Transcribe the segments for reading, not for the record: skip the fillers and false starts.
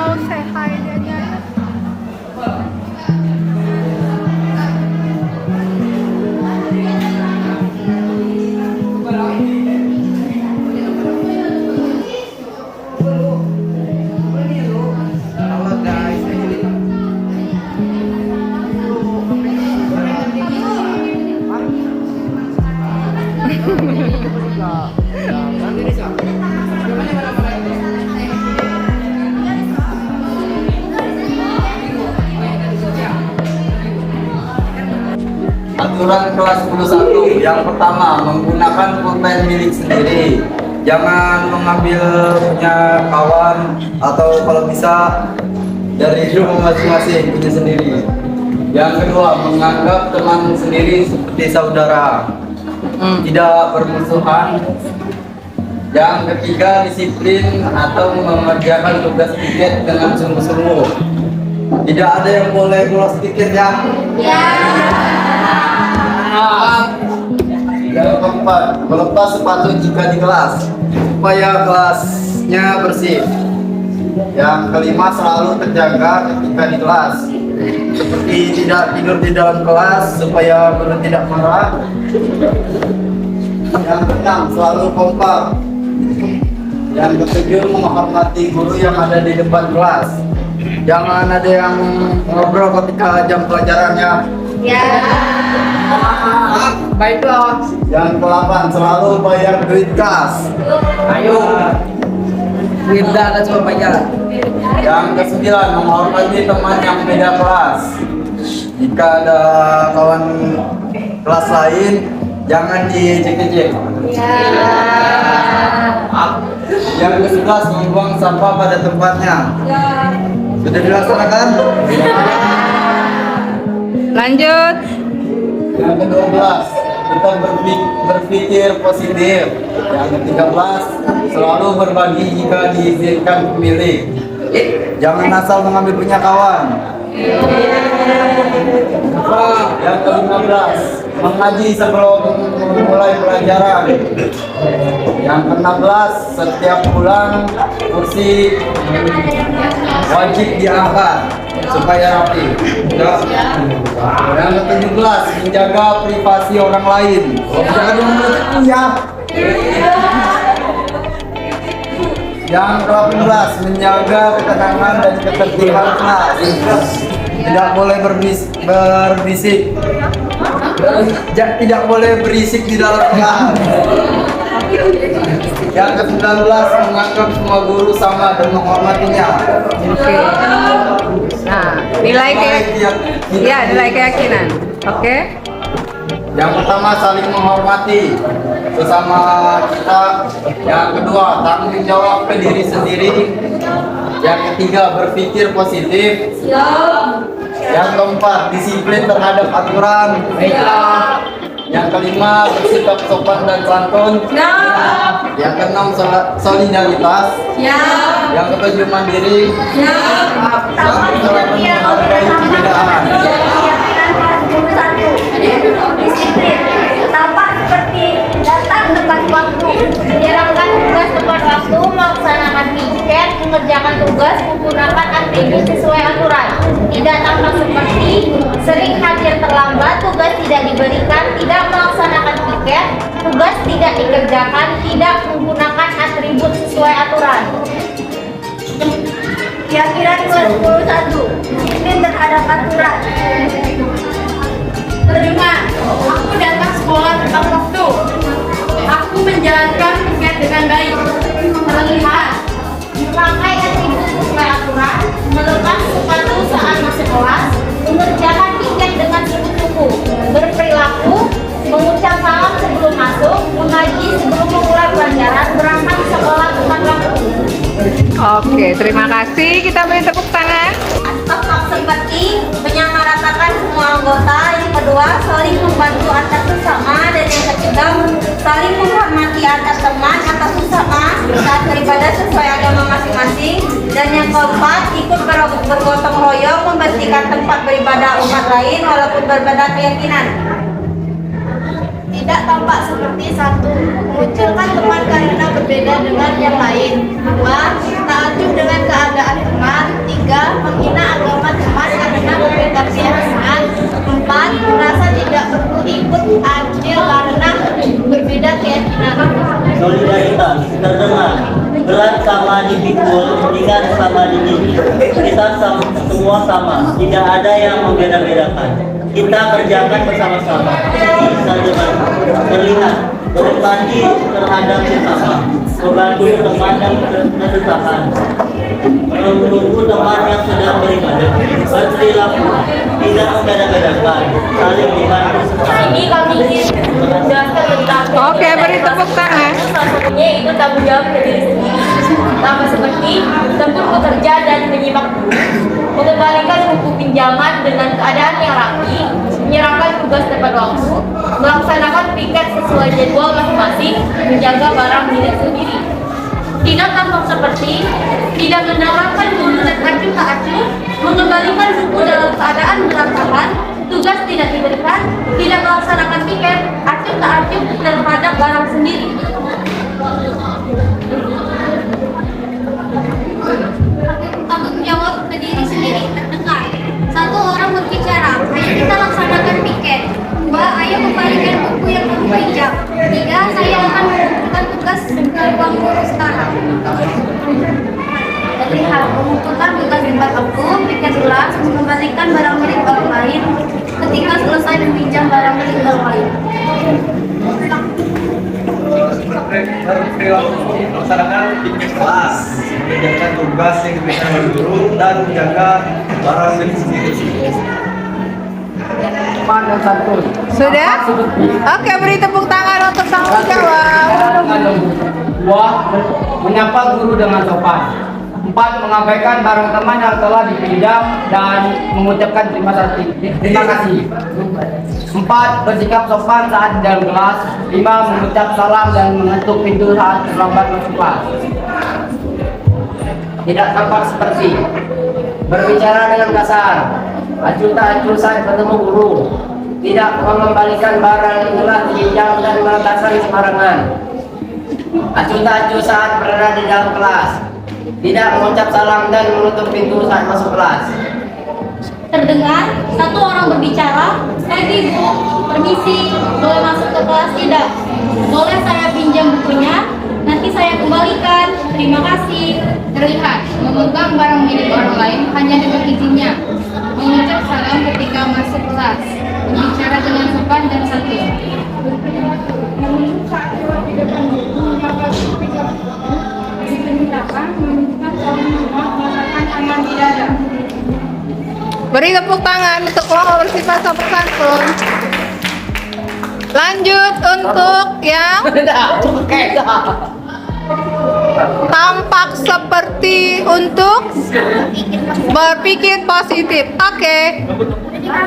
mau say hi dia. Aturan kelas 11 yang pertama, menggunakan pulpen milik sendiri. Jangan mengambil punya kawan atau kalau bisa dari rumah masing-masing punya sendiri. Yang kedua, menganggap teman sendiri seperti saudara, tidak bermusuhan. Yang ketiga, disiplin atau mengerjakan tugas tiket dengan sungguh-sungguh. Tidak ada yang boleh bolos tiket ya. Yang keempat, melepas sepatu jika di kelas supaya kelasnya bersih. Yang kelima, selalu terjaga ketika di kelas, seperti tidak tidur di dalam kelas supaya guru tidak marah. Yang keenam, selalu kompak. Yang ketujuh, menghormati guru yang ada di depan kelas. Jangan ada yang ngobrol ketika jam pelajarannya. Baiklah. Yang ke-8, selalu bayar duit kas. Ayo. Kita akan coba bayar. Yang ke-9, menghormati teman yang beda kelas. Jika ada kawan kelas lain, jangan diejek-ejek. Yang ke-11, membuang sampah pada tempatnya. Sudah dilaksanakan? Lanjut. Yang ke-12, tetap berpikir positif. Yang ke-13, selalu berbagi jika diizinkan pemilik. Jangan asal mengambil punya kawan. Yang ke-15, mengaji sebelum memulai pelajaran. Yang ke-16, setiap pulang kursi wajib diangkat supaya rapi. Yang ke-17, menjaga privasi orang lain. Jangan menurutku ya. Yang ke-18, menjaga ketenangan dan ketertiban kelas. Tidak boleh berbisik. Tidak boleh berisik di dalam kelas. Yang ke-19, menganggap semua guru sama dan menghormatinya. Oke. Nah, nilai keyakinan. Oke. Yang pertama, saling menghormati sesama kita. Yang kedua, tanggung jawab ke diri sendiri. Yang ketiga, berpikir positif. Yang keempat, disiplin terhadap aturan. Yang kelima, bersikap sopan dan santun. Yang keenam, solidaritas. Yang ketujuh, mandiri. Yang kedelapan, menghargai perbedaan. Disiplin, tampak seperti datang tepat waktu, menjalankan tugas tepat waktu, melaksanakan piket, mengerjakan tugas menggunakan atribut sesuai aturan. Tidak tampak seperti sering hadir terlambat, tugas tidak diberikan, tidak melaksanakan piket, tugas tidak dikerjakan, tidak menggunakan atribut sesuai aturan. Keyakinan kelas 11, disiplin terhadap aturan. Terima, aku datang sekolah tepat waktu. Aku menjalankan piket dengan baik. Terlihat, Memakai atribut sesuai aturan, melepas sepatu saat masuk kelas, mengerjakan piket dengan sungguh-sungguh, berperilaku, mengucap salam sebelum masuk, mengaji sebelum memulai pelajaran, berangkat sekolah tepat waktu. Oke, terima kasih. Kita beri tepuk tangan. Tampak seperti menyamaratakan semua anggota. Yang kedua, saling membantu antar sesama. Dan yang ketiga, saling menghormati antar teman antar sesama saat beribadah sesuai agama masing-masing. Dan yang keempat, ikut bergotong royong membersihkan tempat beribadah umat lain walaupun berbeda keyakinan. tidak tampak seperti satu, mengucilkan teman karena berbeda dengan yang lain. Dua, tak acuh dengan keadaan teman. sama dipikul, ringan sama dididik. Kita semua sama, tidak ada yang membeda-bedakan. Kita kerjakan bersama-sama. Ini saja terlihat berempati terhadap sesama, membantu teman yang kesusahan, menunggu teman yang sedang beribadah, berperilaku tidak membeda-bedakan, saling dibantu sesama. Ini kami ingin menjelaskan tentang Oke, beri tepuk tangan. salah satunya itu tanggung jawab ke diri sendiri. Sama seperti tempur bekerja dan menyimak guru, mengembalikan buku pinjaman dengan keadaan yang rapi, menyerahkan tugas tepat waktu, melaksanakan piket sesuai jadwal masing-masing, menjaga barang milik sendiri. Tidak tampak seperti tidak menerapkan guru dan acuh tak acuh, mengembalikan buku dalam keadaan berantakan, tugas tidak diberikan, tidak melaksanakan piket, acuh tak acuh terhadap barang sendiri. Tanggung jawab ke diri sendiri terdekat. Satu orang berbicara, ayo kita laksanakan piket. Dua, ayo kembalikan buku yang kamu pinjam. Tiga, saya akan mengumpulkan tugas ke ruang guru sekarang. Terlihat mengumpulkan tugas tempat waktu, piket ulang, mengembalikan barang milik orang lain, ketika selesai meminjam barang milik orang lain. Melaksanakan pikir kelas, mengerjakan tugas yang diberikan oleh guru dan menjaga barang milik sendiri. Pada santun. Sudah? Oke, beri tepuk tangan untuk sang penjawab. Dua, menyapa guru dengan sopan. Empat, mengabaikan barang teman yang telah dipinjam dan mengucapkan terima kasih. Empat, bersikap sopan saat di dalam kelas. Lima, mengucap salam dan mengetuk pintu saat terlambat masuk kelas. Tidak tampak seperti berbicara dengan kasar, acuh tak acuh saat bertemu guru, tidak mengembalikan barang yang telah dipinjam dan meletakkan sembarangan, acuh tak acuh saat berada di dalam kelas, tidak mengucap salam dan menutup pintu saat masuk kelas. Terdengar satu orang berbicara, "Pagi Bu, permisi, boleh masuk ke kelas tidak? Boleh saya pinjam bukunya? Nanti saya kembalikan, terima kasih." Terlihat memegang barang milik orang lain hanya dengan izinnya, mengucap salam ketika masuk kelas, berbicara dengan sopan dan santun. Beri tepuk tangan untuk kelompok bersifat sopan santun. Lanjut untuk yang tampak seperti untuk berpikir positif. Oke.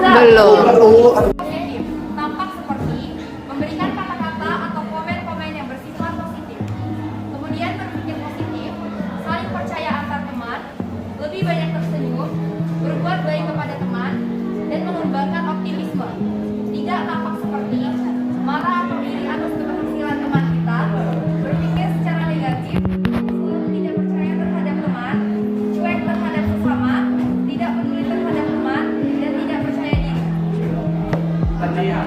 Belum. Tampak seperti memberikan kata-kata atau komen-komen yang bersifat positif. Kemudian berpikir positif, saling percaya antar teman, lebih banyak tersenyum, berbuat baik kepada teman, dan mengembangkan optimisme. Tidak tampak seperti marah atau iri atas keberhasilan teman kita, berpikir secara negatif, selalu tidak percaya terhadap teman, cuek terhadap sesama, tidak peduli terhadap teman, dan tidak percaya diri. Terdengar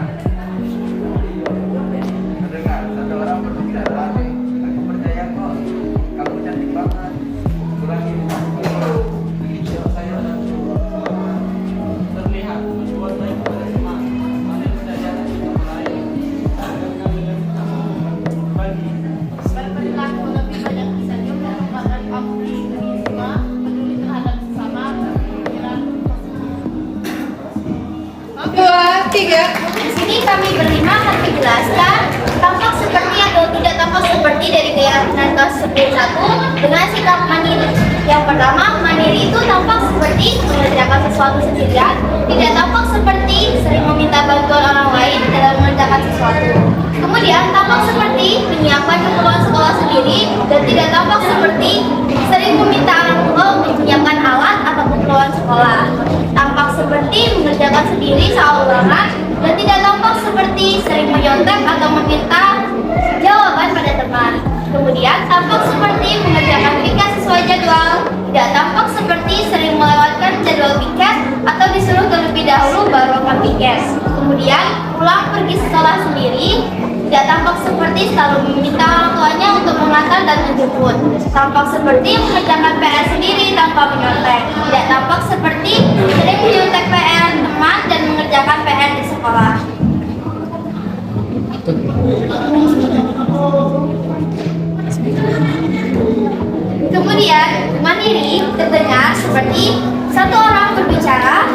satu orang berbicara, aku percaya kok, kamu cantik banget. Kurangi terlihat berbuat baik kepada teman, saling percaya satu sama lain, Berperilaku lebih banyak tersenyum dan mengembangkan optimisme, peduli terhadap sesama, berperilaku Dua, tiga. Di sini kami berlima akan menjelaskan tampak seperti atau tidak tampak seperti dari keyakinan kelas 11 dengan sikap mandiri. Yang pertama, mandiri itu tampak seperti mengerjakan sesuatu sendirian, tidak tampak seperti sering meminta bantuan orang lain dalam mengerjakan sesuatu. Kemudian tampak seperti menyiapkan keperluan sekolah sendiri dan tidak tampak seperti sering meminta orang tua untuk menyiapkan alat atau keperluan sekolah. Tampak seperti mengerjakan sendiri soal ulangan dan tidak tampak seperti sering menyontek atau meminta jawaban pada teman. Kemudian tampak seperti mengerjakan piket sesuai jadwal, tidak tampak seperti sering melewatkan jadwal piket atau disuruh terlebih dahulu baru akan piket. Kemudian pulang pergi sekolah sendiri, Tidak tampak seperti selalu meminta orang tuanya untuk mengantar dan menjemput. Tampak seperti mengerjakan PR sendiri tanpa menyontek. Tidak tampak seperti sering menyontek PR teman dan mengerjakan PR di sekolah. Kemudian, mandiri terdengar seperti satu orang berbicara.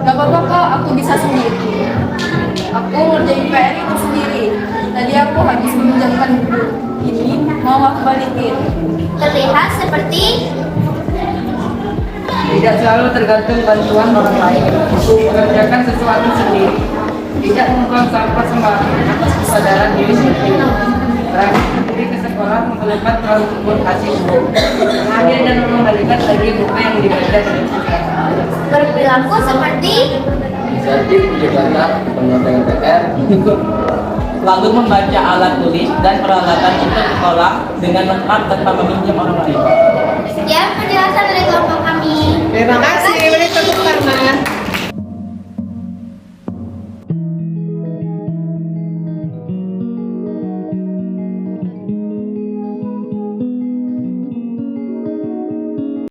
Gak apa-apa kok, aku bisa sendiri. Aku ngerjain PR itu sendiri. Tadi aku habis meminjamkan buku ini, mau aku balikin. Terlihat seperti Tidak selalu tergantung bantuan orang lain. Mengerjakan sesuatu sendiri. Tidak membuang sampah sembarangan atas kesadaran diri sendiri. Berangkat sendiri ke sekolah mengeluarkan terlalu kubur hasil buku. Mengambil dan mengembalikan lagi buku yang dibaca dari sekolah. berperilaku seperti Inisiatif menjaga penyelesaian PR. Lalu membaca alat tulis dan peralatan untuk sekolah dengan lengkap tanpa meminjam orang lain. sekian penjelasan dari kelompok kami. Terima kasih, beri tepuk tangan.